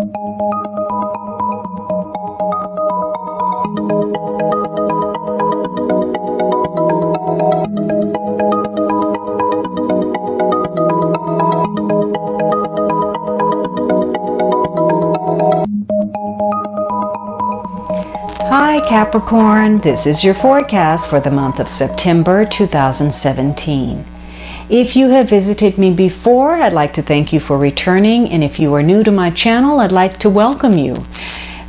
Hi Capricorn, this is your forecast for the month of September 2017. If you have visited me before, I'd like to thank you for returning, and if you are new to my channel, I'd like to welcome you.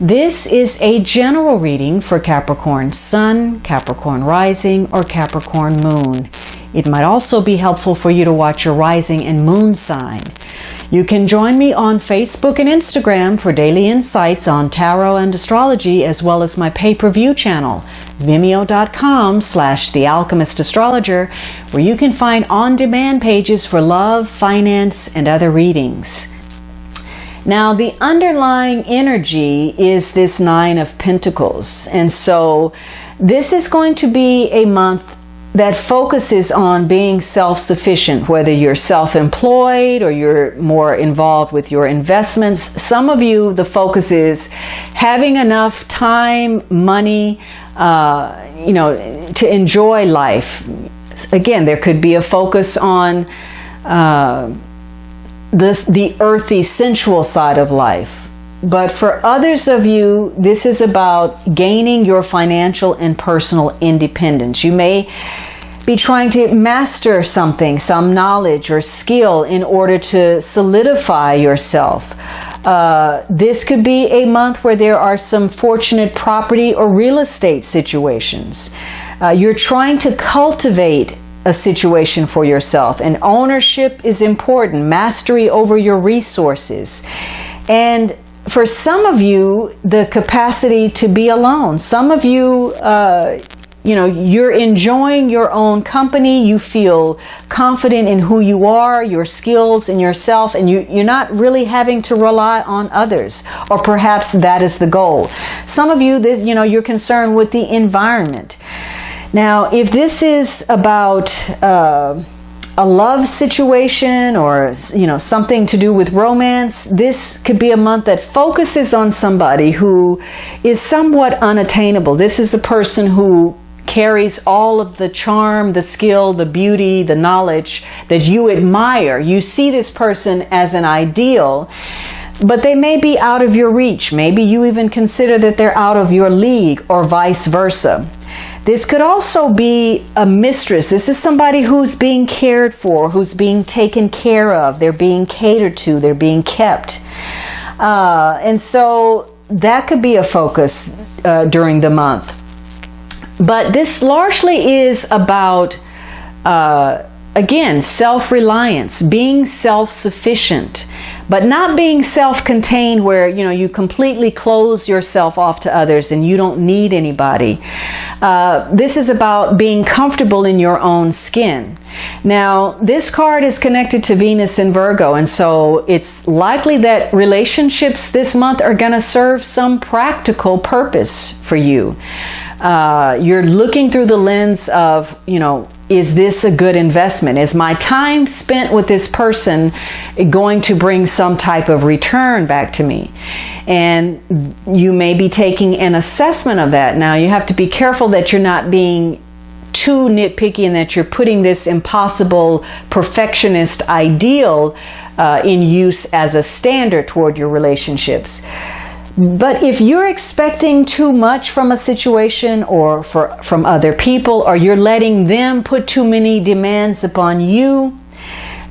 This is a general reading for Capricorn Sun, Capricorn Rising, or Capricorn Moon. It might also be helpful for you to watch your rising and moon sign. You can join me on Facebook and Instagram for daily insights on tarot and astrology, as well as my pay-per-view channel, vimeo.com/thealchemistastrologer, where you can find on-demand pages for love, finance, and other readings. Now, the underlying energy is this Nine of Pentacles, and so this is going to be a month that focuses on being self-sufficient, whether you're self-employed or you're more involved with your investments. Some of you, the focus is having enough time, money, to enjoy life. Again, there could be a focus on the earthy, sensual side of life. But for others of you, this is about gaining your financial and personal independence. You may be trying to master something, some knowledge or skill in order to solidify yourself. This could be a month where there are some fortunate property or real estate situations. You're trying to cultivate a situation for yourself, and ownership is important, mastery over your resources. And for some of you, the capacity to be alone. Some of you, you're enjoying your own company. You feel confident in who you are, your skills, and yourself, and you're not really having to rely on others. Or perhaps that is the goal. Some of you, you're concerned with the environment. Now, if this is about a love situation or something to do with romance, this could be a month that focuses on somebody who is somewhat unattainable. This is a person who carries all of the charm, the skill, the beauty, the knowledge that you admire. You see this person as an ideal, but they may be out of your reach. Maybe you even consider that they're out of your league, or vice versa. This could also be a mistress. This is somebody who's being cared for, who's being taken care of. They're being catered to. They're being kept. And so that could be a focus during the month. But this largely is about, again, self-reliance, being self-sufficient, but not being self-contained where, you completely close yourself off to others and you don't need anybody. This is about being comfortable in your own skin. Now, this card is connected to Venus in Virgo, and so it's likely that relationships this month are going to serve some practical purpose for you. You're looking through the lens of, is this a good investment? Is my time spent with this person going to bring some type of return back to me? And you may be taking an assessment of that. Now, you have to be careful that you're not being too nitpicky and that you're putting this impossible perfectionist ideal in use as a standard toward your relationships. But if you're expecting too much from a situation or from other people, or you're letting them put too many demands upon you,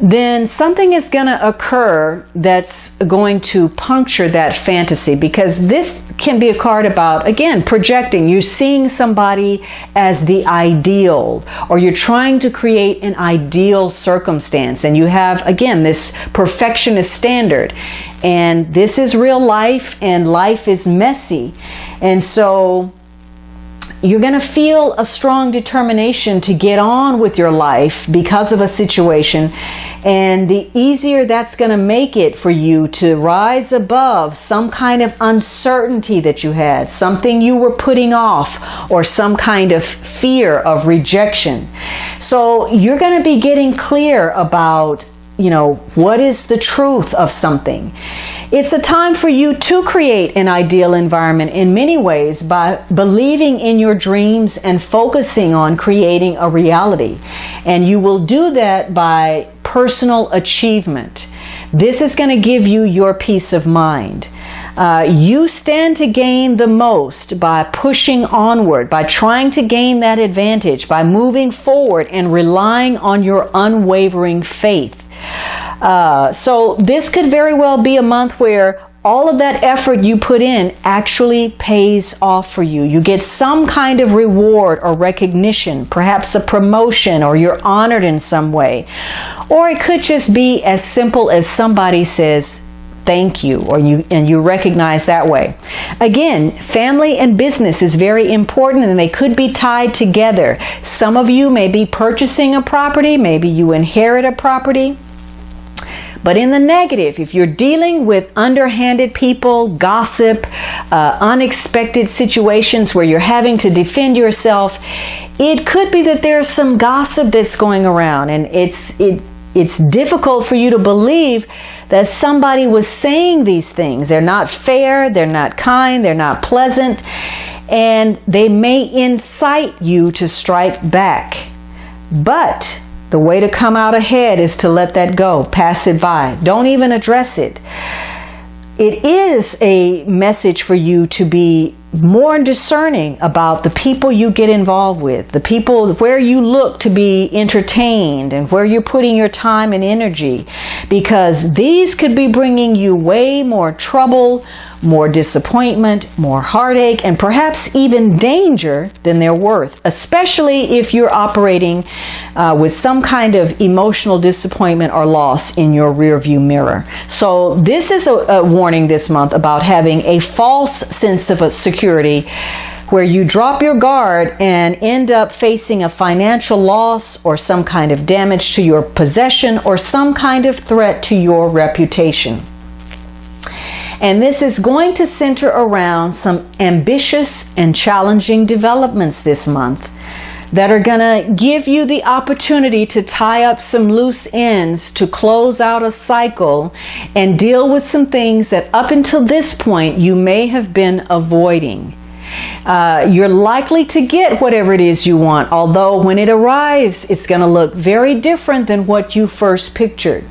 then something is going to occur that's going to puncture that fantasy, because this can be a card about, again, projecting. You're seeing somebody as the ideal, or you're trying to create an ideal circumstance, and you have, again, this perfectionist standard. And this is real life, and life is messy. And so you're going to feel a strong determination to get on with your life because of a situation. And the easier that's going to make it for you to rise above some kind of uncertainty that you had, something you were putting off, or some kind of fear of rejection. So you're going to be getting clear about, what is the truth of something. It's a time for you to create an ideal environment in many ways by believing in your dreams and focusing on creating a reality. And you will do that by personal achievement. This is going to give you your peace of mind. You stand to gain the most by pushing onward, by trying to gain that advantage, by moving forward and relying on your unwavering faith. So this could very well be a month where all of that effort you put in actually pays off for you. You get some kind of reward or recognition, perhaps a promotion, or you're honored in some way. Or it could just be as simple as somebody says, thank you, and you recognize that way. Again, family and business is very important, and they could be tied together. Some of you may be purchasing a property, maybe you inherit a property. But in the negative, if you're dealing with underhanded people, gossip, unexpected situations where you're having to defend yourself, it could be that there's some gossip that's going around, and it's difficult for you to believe that somebody was saying these things. They're not fair, they're not kind, they're not pleasant, and they may incite you to strike back. But the way to come out ahead is to let that go, pass it by. Don't even address it. It is a message for you to be more discerning about the people you get involved with, the people where you look to be entertained and where you're putting your time and energy, because these could be bringing you way more trouble, more disappointment, more heartache, and perhaps even danger than they're worth, especially if you're operating with some kind of emotional disappointment or loss in your rearview mirror. So this is a warning this month about having a false sense of security where you drop your guard and end up facing a financial loss or some kind of damage to your possession or some kind of threat to your reputation. And this is going to center around some ambitious and challenging developments this month that are going to give you the opportunity to tie up some loose ends, to close out a cycle, and deal with some things that up until this point you may have been avoiding. You're likely to get whatever it is you want, although when it arrives, it's going to look very different than what you first pictured.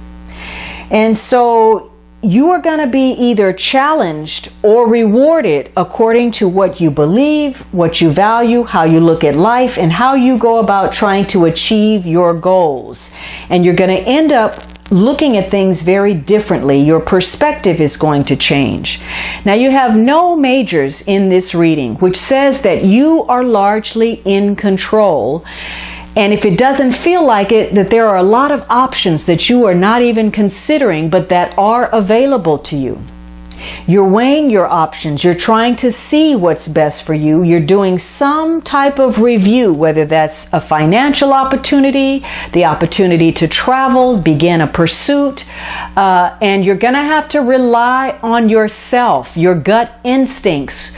And so you are going to be either challenged or rewarded according to what you believe, what you value, how you look at life, and how you go about trying to achieve your goals. And you're going to end up looking at things very differently. Your perspective is going to change. Now, you have no majors in this reading, which says that you are largely in control. And if it doesn't feel like it, that there are a lot of options that you are not even considering, but that are available to you. You're weighing your options. You're trying to see what's best for you. You're doing some type of review, whether that's a financial opportunity, the opportunity to travel, begin a pursuit, and you're going to have to rely on yourself, your gut instincts,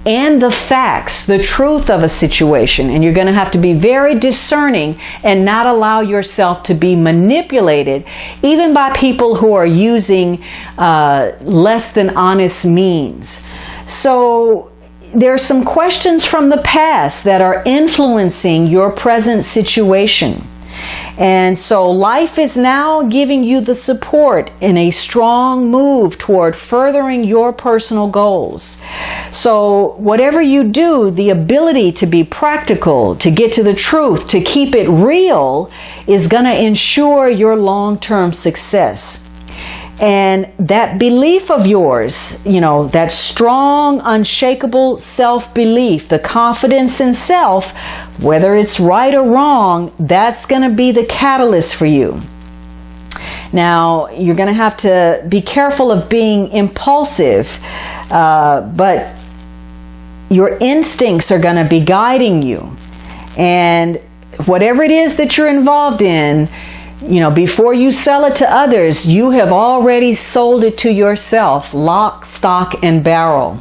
and the facts, the truth of a situation. And you're going to have to be very discerning and not allow yourself to be manipulated, even by people who are using less than honest means. So there's some questions from the past that are influencing your present situation. And so life is now giving you the support in a strong move toward furthering your personal goals. So whatever you do, the ability to be practical, to get to the truth, to keep it real is going to ensure your long-term success. And that belief of yours, that strong, unshakable self-belief, the confidence in self, whether it's right or wrong, that's going to be the catalyst for you. Now, you're going to have to be careful of being impulsive, but your instincts are going to be guiding you. And whatever it is that you're involved in, before you sell it to others, you have already sold it to yourself, lock, stock, and barrel.